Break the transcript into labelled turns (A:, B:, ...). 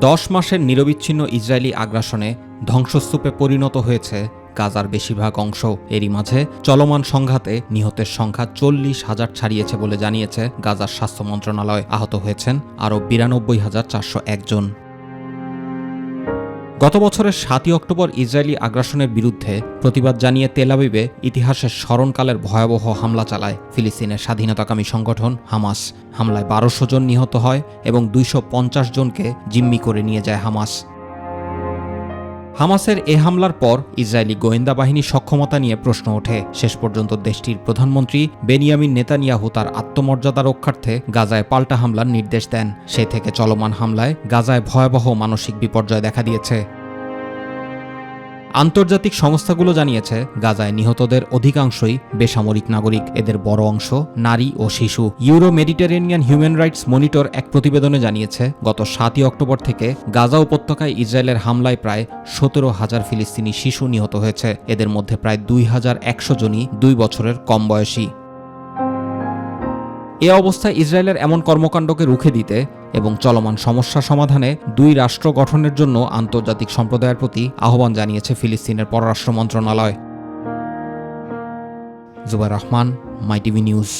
A: 10 মাসের নিরবিচ্ছিন্ন ইসরায়েলি আগ্রাসনে ধ্বংসস্তূপে পরিণত হয়েছে গাজার বেশিরভাগ অংশ। এরই মাঝে চলমান সংঘাতে নিহতের সংখ্যা 40,000 ছাড়িয়েছে বলে জানিয়েছে গাজার স্বাস্থ্য মন্ত্রণালয়। আহত হয়েছেন আরও 92,401 জন। গত বছরের 7ই অক্টোবর ইসরায়েলি আগ্রাসনের বিরুদ্ধে প্রতিবাদ জানিয়ে তেল আবিবে ইতিহাসের স্মরণকালের ভয়াবহ হামলা চালায় ফিলিস্তিনের স্বাধীনতাকামী সংগঠন হামাস। হামলায় 1200 জন নিহত হয় এবং 250 জনকে জিম্মি করে নিয়ে যায় হামাস। হামাসের এ হামলার পর ইসরায়েলি গোয়েন্দা বাহিনীর সক্ষমতা নিয়ে প্রশ্ন ওঠে। শেষ পর্যন্ত দেশটির প্রধানমন্ত্রী বেনিয়ামিন নেতানিয়াহু তার আত্মমর্যাদা রক্ষার্থে গাজায় পাল্টা হামলার নির্দেশ দেন। সে থেকে চলমান হামলায় গাজায় ভয়াবহ মানসিক বিপর্যয় দেখা দিয়েছে। আন্তর্জাতিক সংস্থাগুলো জানিয়েছে গাজায় নিহতদের অধিকাংশই বেসামরিক নাগরিক। এদের বড় অংশ নারী ও শিশু। Euro Mediterranean human rights monitor এক প্রতিবেদনে জানিয়েছে গত 7ই অক্টোবর থেকে গাজা উপত্যকায় ইসরায়েলের হামলায় প্রায় 17,000 ফিলিস্তিনি শিশু নিহত হয়েছে। এদের মধ্যে প্রায় 2,100 জনই 2 বছরের কম বয়সী। এ অবস্থায় ইসরায়েলের এমন কর্মকাণ্ডকে রুখে দিতে এবং চলমান সমস্যা সমাধানে 2 রাষ্ট্র গঠনের জন্য আন্তর্জাতিক সম্প্রদায়ের প্রতি আহ্বান জানিয়েছে ফিলিস্তিনের পররাষ্ট্র মন্ত্রণালয়। জুবাইর রহমান, মাই টিভি নিউজ।